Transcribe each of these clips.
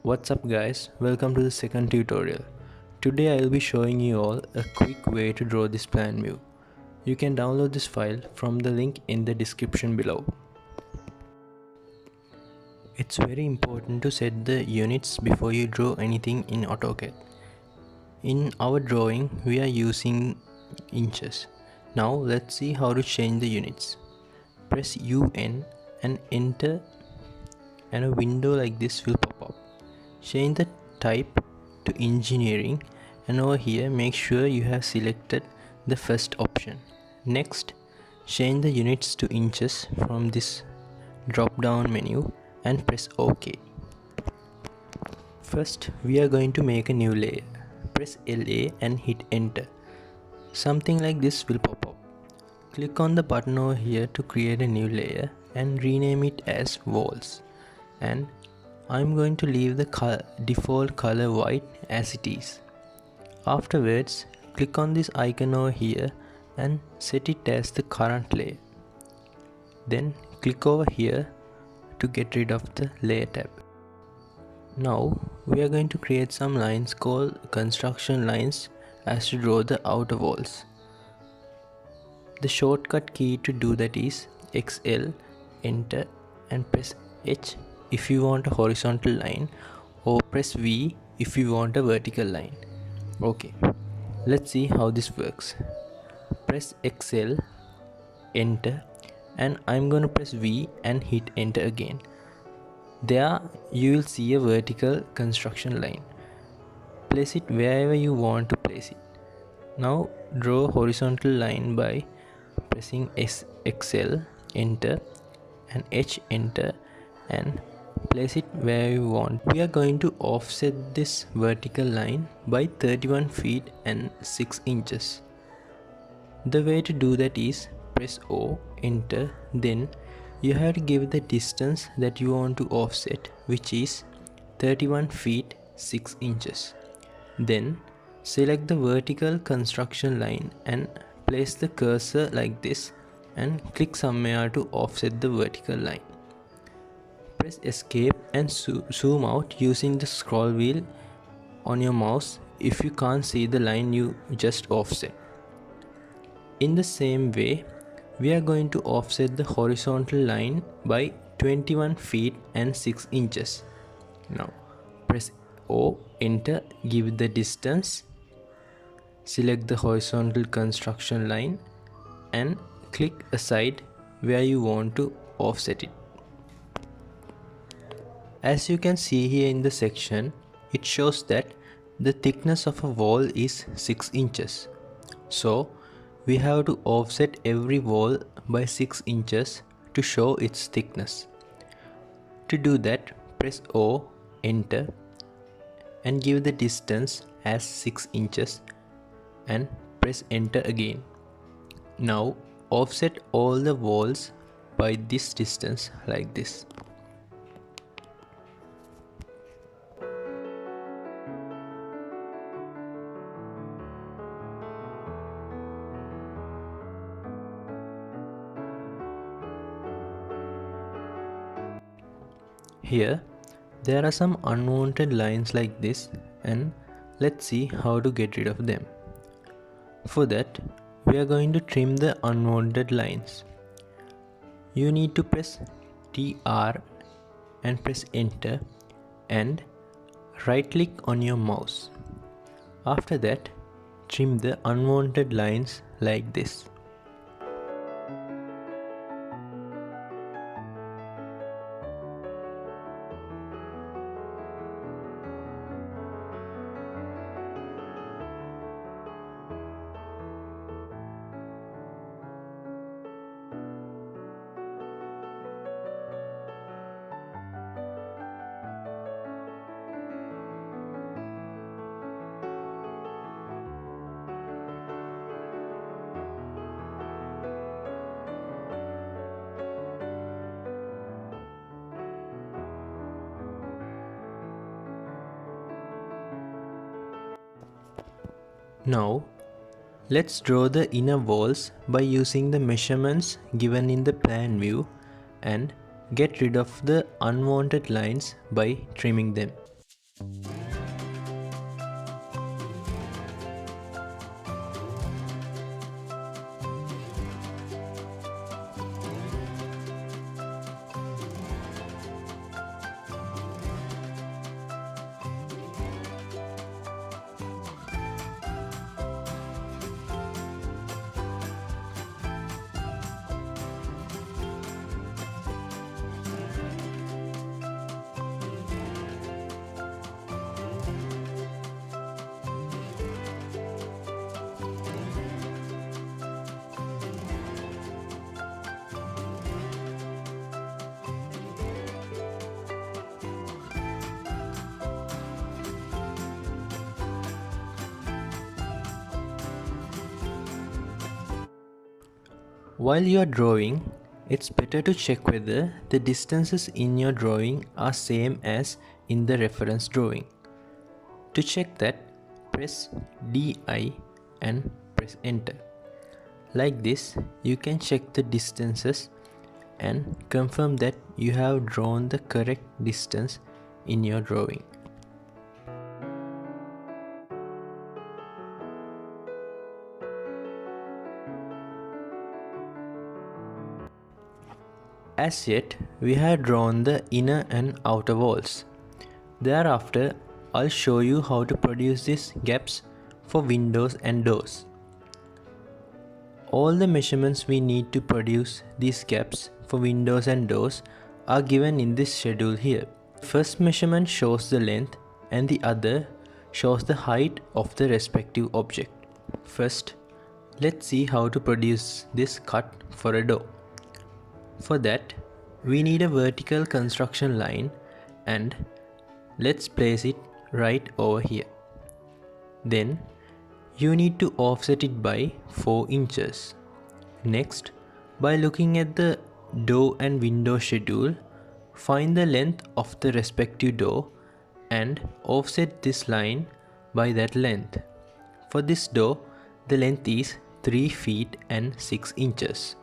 What's up guys, welcome to the second tutorial. Today I will be showing you all a quick way to draw this plan view. You can download this file from the link in the description below. It's very important to set the units before you draw anything in AutoCAD. In our drawing we are using inches. Now let's see how to change the units. Press UN and enter and a window like this will pop up. Change the type to engineering and over here make sure you have selected the first option. Next, change the units to inches from this drop down menu and press OK. First, we are going to make a new layer. Press LA and hit enter. Something like this will pop up. Click on the button over here to create a new layer and rename it as walls. And I'm going to leave the default color white as it is. Afterwards, click on this icon over here and set it as the current layer. Then click over here to get rid of the layer tab. Now we are going to create some lines called construction lines as to draw the outer walls. The shortcut key to do that is XL, enter and press H if you want a horizontal line, or press V if you want a vertical line. Okay, let's see how this works. Press XL, enter, and I'm going to press V and hit enter again. There you will see a vertical construction line. Place it wherever you want to place it. Now draw a horizontal line by pressing XL, enter, and H, enter, and place it where you want. We are going to offset this vertical line by 31 feet and 6 inches. The way to do that is press O, enter, then you have to give the distance that you want to offset, which is 31 feet 6 inches. Then select the vertical construction line and place the cursor like this and click somewhere to offset the vertical line. Press escape and zoom out using the scroll wheel on your mouse if you can't see the line you just offset. In the same way, we are going to offset the horizontal line by 21 feet and 6 inches. Now press O, enter, give the distance, select the horizontal construction line and click aside where you want to offset it. As you can see here in the section, it shows that the thickness of a wall is 6 inches. So we have to offset every wall by 6 inches to show its thickness. To do that, press O, enter, and give the distance as 6 inches and press enter again. Now offset all the walls by this distance like this. Here there are some unwanted lines like this, and let's see how to get rid of them. For that, we are going to trim the unwanted lines. You need to press TR and press enter and right click on your mouse. After that, trim the unwanted lines like this. Now let's draw the inner walls by using the measurements given in the plan view and get rid of the unwanted lines by trimming them. While you are drawing, it's better to check whether the distances in your drawing are same as in the reference drawing. To check that, press DI and press enter. Like this, you can check the distances and confirm that you have drawn the correct distance in your drawing. As yet, we have drawn the inner and outer walls. Thereafter, I'll show you how to produce these gaps for windows and doors. All the measurements we need to produce these gaps for windows and doors are given in this schedule here. First measurement shows the length and the other shows the height of the respective object. First, let's see how to produce this cut for a door. For that, we need a vertical construction line and let's place it right over here. Then, you need to offset it by 4 inches. Next, by looking at the door and window schedule, find the length of the respective door and offset this line by that length. For this door, the length is 3 feet and 6 inches.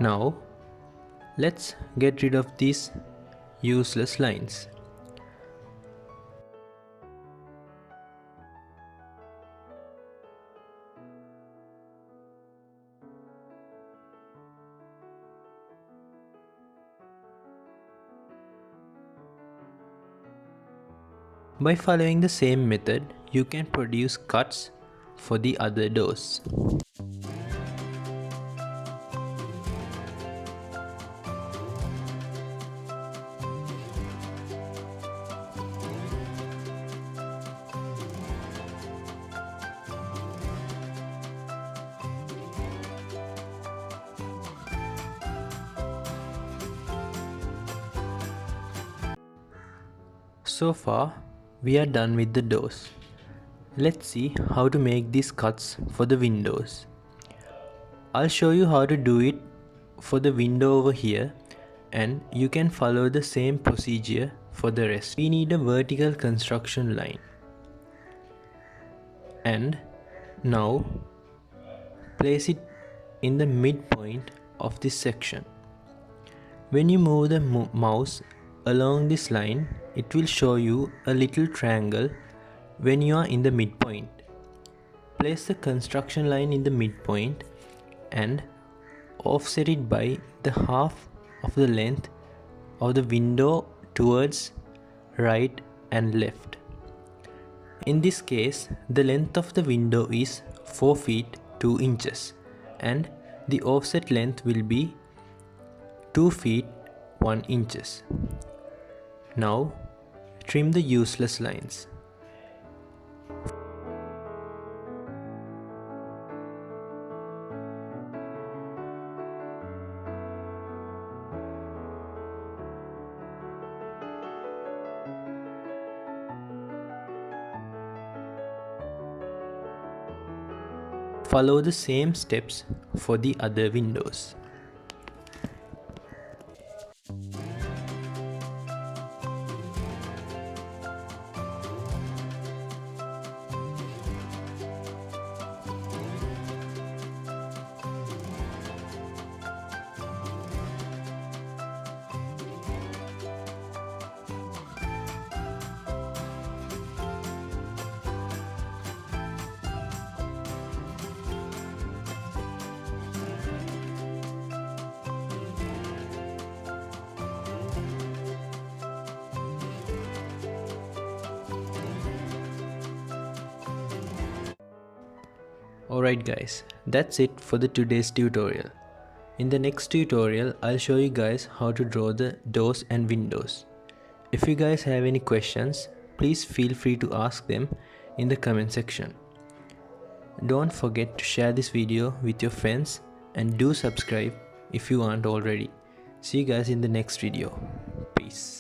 Now, let's get rid of these useless lines. By following the same method, you can produce cuts for the other doors. So far, we are done with the doors. Let's see how to make these cuts for the windows. I'll show you how to do it for the window over here, and you can follow the same procedure for the rest. We need a vertical construction line. And now place it in the midpoint of this section. When you move the mouse along this line, it will show you a little triangle when you are in the midpoint. Place the construction line in the midpoint and offset it by the half of the length of the window towards right and left. In this case, the length of the window is 4 feet 2 inches and the offset length will be 2 feet 1 inches. Now, trim the useless lines. Follow the same steps for the other windows. Alright guys, that's it for the today's tutorial. In the next tutorial, I'll show you guys how to draw the doors and windows. If you guys have any questions, please feel free to ask them in the comment section. Don't forget to share this video with your friends and do subscribe if you aren't already. See you guys in the next video. Peace.